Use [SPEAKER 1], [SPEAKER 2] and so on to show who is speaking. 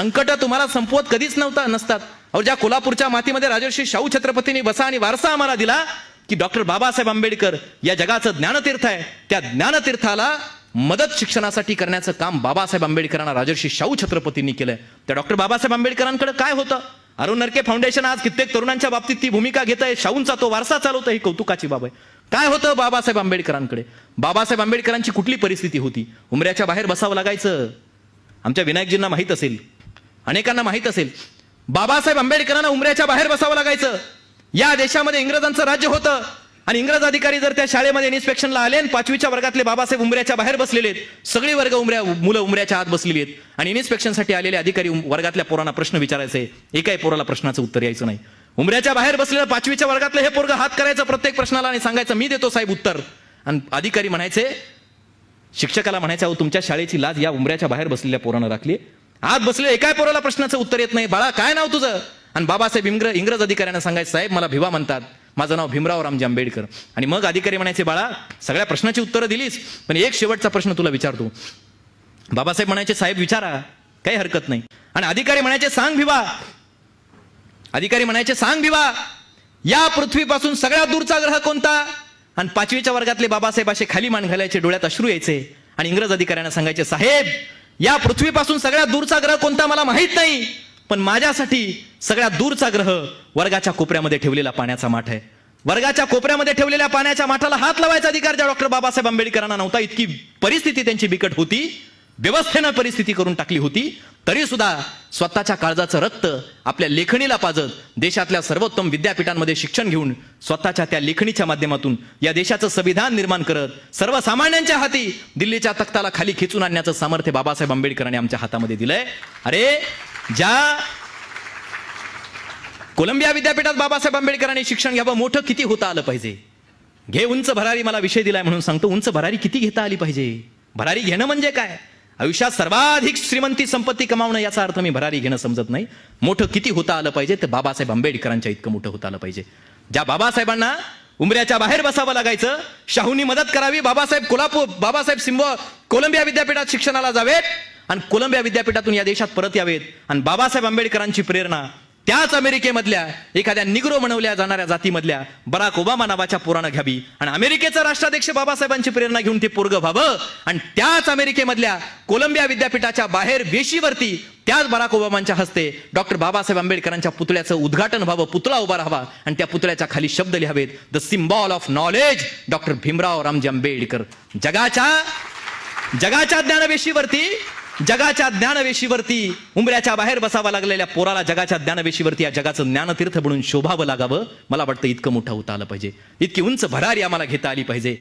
[SPEAKER 1] संकट तुम्हाला संपवत कधीच नसतात. अहो, ज्या कोल्हापूरच्या मातीमध्ये राजर्षी शाहू छत्रपतींनी बसा आणि वारसा आम्हाला दिला की डॉक्टर बाबासाहेब आंबेडकर या जगाचं ज्ञानतीर्थ आहे, त्या ज्ञानतीर्थाला मदत शिक्षणासाठी करण्याचं काम बाबासाहेब आंबेडकरांना राजर्षी शाहू छत्रपतींनी केलंय. त्या डॉक्टर बाबासाहेब आंबेडकरांकडे काय होतं? अरुण नरके फाउंडेशन आज कित्येक तरुणांच्या बाबतीत ती भूमिका घेत आहे, शाहूंचा तो वारसा चालवतं, ही कौतुकाची बाब आहे. काय होतं बाबासाहेब आंबेडकरांकडे? बाबासाहेब आंबेडकरांची कुठली परिस्थिती होती? उमऱ्याच्या बाहेर बसावं लागायचं. आमच्या विनायकजींना माहित असेल, अनेकांना माहित असेल, बाबासाहेब आंबेडकरांना उमऱ्याच्या बाहेर बसावं लागायचं. या देशामध्ये इंग्रजांचं राज्य होतं आणि इंग्रज अधिकारी जर त्या शाळेमध्ये इन्स्पेक्शनला आले आणि 5वीच्या वर्गातले बाबासाहेब उमऱ्याच्या बाहेर बसलेले आहेत, सगळी वर्ग मुलं उमऱ्याच्या आत बसलेली आहेत आणि इन्स्पेक्शनसाठी आलेले अधिकारी वर्गातल्या पोरांना प्रश्न विचारायचे, एकाही पोराला प्रश्नाचं उत्तर यायचं नाही. उमऱ्याच्या बाहेर बसलेलं 5वीच्या वर्गातलं हे पोरग हात करायचं प्रत्येक प्रश्नाला आणि सांगायचं मी देतो साहेब उत्तर. आणि अधिकारी म्हणायचे, शिक्षकाला म्हणायचं, अहो तुमच्या शाळेची लाज या उमऱ्याच्या बाहेर बसलेल्या पोरानं राखली, आत बसलेल्या एकाही पोराला प्रश्नाचं उत्तर येत नाही. बाळा काय नाव तुझं? आणि बाबासाहेब इंग्रज अधिकाऱ्यांना सांगायचं, साहेब मला भिवा म्हणतात, माझं नाव भीमराव रामजी आंबेडकर. आणि मग अधिकारी म्हणायचे, बाळा सगळ्या प्रश्नाची उत्तरं दिलीस, पण एक शेवटचा प्रश्न तुला विचारतो. बाबासाहेब म्हणायचे, साहेब विचारा, काही हरकत नाही. आणि अधिकारी म्हणायचे, सांग भिवा. अधिकारी म्हणायचे, सांग भिवा, या पृथ्वीपासून सगळ्यात दूरचा ग्रह कोणता? आणि 5वीच्या वर्गातले बाबासाहेब असे खाली मान घालायचे, डोळ्यात अश्रू यायचे आणि इंग्रज अधिकाऱ्यांना सांगायचे, साहेब या पृथ्वीपासून सगळ्यात दूरचा ग्रह कोणता मला माहित नाही, पण माझ्यासाठी सगळ्यात दूरचा ग्रह वर्गाच्या कोपऱ्यामध्ये ठेवलेला पाण्याचा माठ आहे. वर्गाच्या कोपऱ्यामध्ये ठेवलेल्या पाण्याच्या माठाला हात लावायचा अधिकार ज्या डॉक्टर बाबासाहेब आंबेडकरांना नव्हता. इतकी परिस्थिती त्यांची बिकट होती, व्यवस्थेनं परिस्थिती करून टाकली होती, तरी सुद्धा स्वतःच्या काळजाचं रक्त आपल्या लेखणीला पाजत देशातल्या सर्वोत्तम विद्यापीठांमध्ये शिक्षण घेऊन स्वतःच्या त्या लेखणीच्या माध्यमातून या देशाचं संविधान निर्माण करत सर्वसामान्यांच्या हाती दिल्लीच्या तख्ताला खाली खेचून आणण्याचं सामर्थ्य बाबासाहेब आंबेडकरांनी आमच्या हातामध्ये दिलंय. अरे ज्या कोलंबिया विद्यापीठात बाबासाहेब आंबेडकरांनी शिक्षण घ्यावं, मोठं किती होता आलं पाहिजे. घे उंच भरारी, मला विषय दिलाय म्हणून सांगतो, उंच भरारी किती घेता आली पाहिजे. भरारी घेणं म्हणजे काय? आयुष्यात सर्वाधिक श्रीमंती संपत्ती कमावणं याचा अर्थ मी भरारी घेणं समजत नाही. मोठं किती होता आलं पाहिजे, तर बाबासाहेब आंबेडकरांच्या इतकं मोठं होता आलं पाहिजे. ज्या बाबासाहेबांना उमऱ्याच्या बाहेर बसावं लागायचं, शाहूंनी मदत करावी, बाबासाहेब कोलंबिया विद्यापीठात शिक्षणाला जावेत आणि कोलंबिया विद्यापीठातून या देशात परत यावेत. आणि बाबासाहेब आंबेडकरांची प्रेरणा त्याच अमेरिकेमधल्या एखाद्या निग्रो म्हणवल्या जाणाऱ्या जातीमधल्या बराक ओबामा नावाच्या पोरानं घ्यावी आणि अमेरिकेचा राष्ट्राध्यक्ष बाबासाहेबांची प्रेरणा घेऊन ते पोरग व्हावं आणि त्याच अमेरिकेमधल्या कोलंबिया विद्यापीठाच्या बाहेर वेशीवरती त्याच बराक ओबामांच्या हस्ते डॉक्टर बाबासाहेब आंबेडकरांच्या पुतळ्याचं उद्घाटन व्हावं, पुतळा उभा राहावा आणि त्या पुतळ्याच्या खाली शब्द लिहावेत, the symbol of knowledge doctor Bhimrao Ramji Ambedkar. जगाच्या ज्ञानवेशीवरती उमऱ्याच्या बाहेर बसावं लागलेल्या पोराला जगाच्या ज्ञानवेशीवरती या जगाचं ज्ञानतीर्थ बनून शोभावं लागावं. मला वाटतं इतकं मोठं होता आलं पाहिजे, इतकी उंच भरारी आम्हाला घेता आली पाहिजे.